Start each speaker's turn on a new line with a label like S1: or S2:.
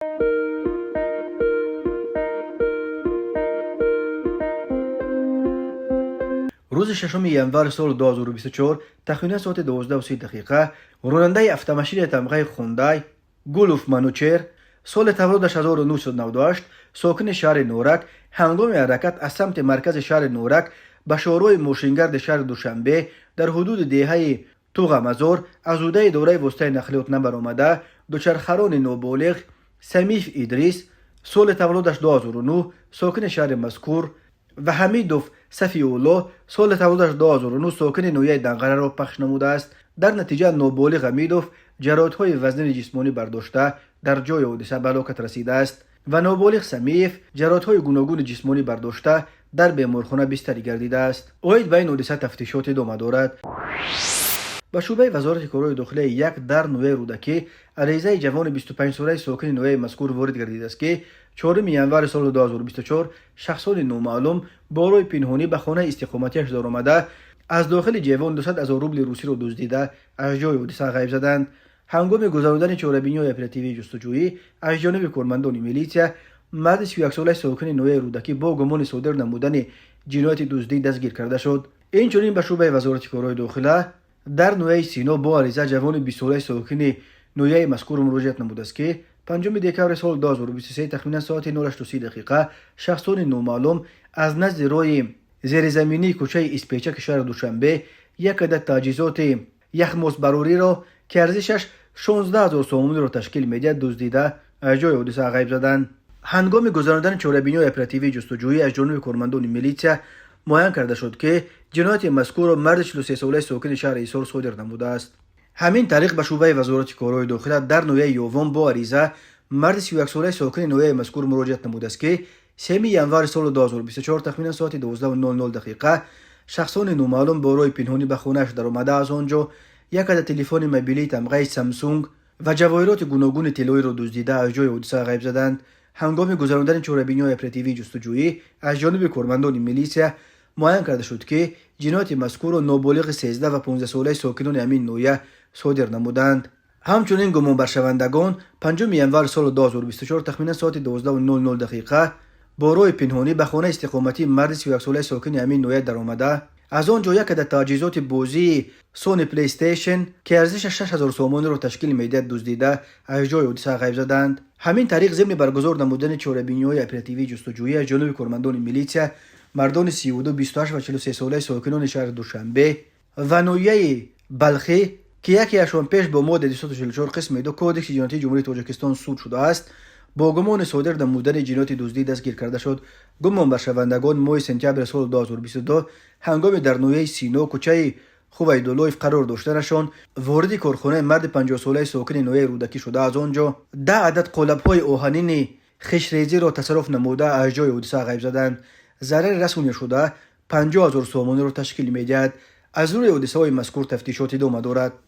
S1: روز ششم ینور سال 2024 تقریبا ساعت 12:30 راننده автомашини тамғаи хундай گولف منوچهر سال تولدش 1998 ساکن شهر نورک هنگام حرکت از سمت مرکز شهر نورک به شاهراه ماشینگرد شهر دوشنبه در حدود دهه توغمزار از روده دوره وسطای نقلیات نبرآمده دوچرخه‌ران نابالغ سمیف ادریس سال تولدش 2009 ساکن شهر مذکور و حمیدوف صفی‌الله سال تولدش 2009 ساکن نویه دنقره را پخش نموده است. در نتیجه نابالغ حمیدوف جراحت‌های وزن جسمانی برداشته در جای حادثه به هلاکت رسیده است و نابالغ سمیف جراحت‌های گوناگون جسمانی برداشته در بیمارخانه بستری گردیده است. اوید به این حادثه تفتیشات ادامه دارد. به شعبه وزارت کارهای داخلی یک در نویه رودکی عریضه جوان 25 ساله ساکن نویه مذکور وارد گردیده است که 4 ینور سال 2024 شخصان نامعلوم با راه پنهانی به خانه استقامتیش درآمده از داخل جوان 200,000 روبل روسی را دزدیده از جای حادثه غیب زدند. هنگام گذراندن چاره‌بینی‌های اپراتیوی جستجویی از جانب کارمندان میلیسیا مرد 31 ساله ساکن نویه رودکی با گمان صادر نمودن جنایت دزدی دستگیر کرده شد. اینچنین به شعبه وزارت کارهای داخلی در نویه سینا با عریضه جوان 20 ساله ساکن نویه مذکور مراجعت نموده است که 5 دکمبر سال 2023 تقریبا ساعت 08:30 شخصان نامعلوم از نزد راه زیرزمینی کوچه اسپیچک شهر دوشنبه یک عدد تجهیزات یخماس بروری را که ارزشش 16,000 سوم را تشکیل می‌دهد دزدیده از جای حادثه غیب زدند. هنگام گذراندن چاره‌بینی‌های اپراتیوی جستجویی از جانب کارمندان میلیسیا معین کرده شد که جنایت مذکور مرد 43 ساله ساکن شهر ایسار صادر نموده است. همین طریق به شعبه وزارت کارهای داخلی در نویه یوم با عریضه مرد 31 ساله ساکن نویه مذکور مراجعت نموده است که 3 ینور سال 2024 تقریبا ساعت 12:00 شخصان نامعلوم با راه پنهانی به خانه‌اش درآمده از آنجا یک عدد تلفن موبیلی تمغه سامسونگ و جواهرات گوناگون طلایی را دزدیده از جای حادثه غیب زدند. هنگام گذراندن چاره‌بینی‌های اپراتیوی جستجویی از جانب کارمندان میلیسیا معین کرده شد که جنایت مذکور را نابالغ 13 و 15 ساله ساکنان همین نویه صادر نمودند. همچنین گمان بر شوندگان 5 ینور سال 2024 تقریبا ساعت 12:00 با راه پنهانی به خانه استقامتی مرد 31 ساله ساکن همین نویه درآمده از آنجا یک عدد تجهیزات بازی سونی پلی استیشن که ارزشش 6,000 سوم را تشکیل می‌دهد دزدیده از جای حادثه غیب زدند. همین طریق ضمن برگزار نمودن چاره‌بینی‌های اپراتیوی جستجویی از جانب کارمندان میلیسیا مردان 32 28 و 43 ساله ساکنان شهر دوشنبه و نویه بلخی که یکی اشان پیش با ماده 244 قسم 2 کودکس جنایتی جمهوری تاجیکستان صادر شده است با گمان صادر نمودن جنایت دزدی دستگیر کرده شد. گمان بر شوندگان ماه سپتامبر سال 2022 هنگام در نویه سینا کوچه خویدولویف قرار داشتنشان وارد کارخانه مرد 50 ساله ساکن نویه رودکی شده از آنجا 10 عدد قالب‌های آهنین خشریزی را تصرف نموده از جای حادثه غیب زدند. ضرر رسونی شده 50,000 سوم را تشکیل می‌دهد. از روی حادثه‌های مذکور تفتیشات ادامه دارد.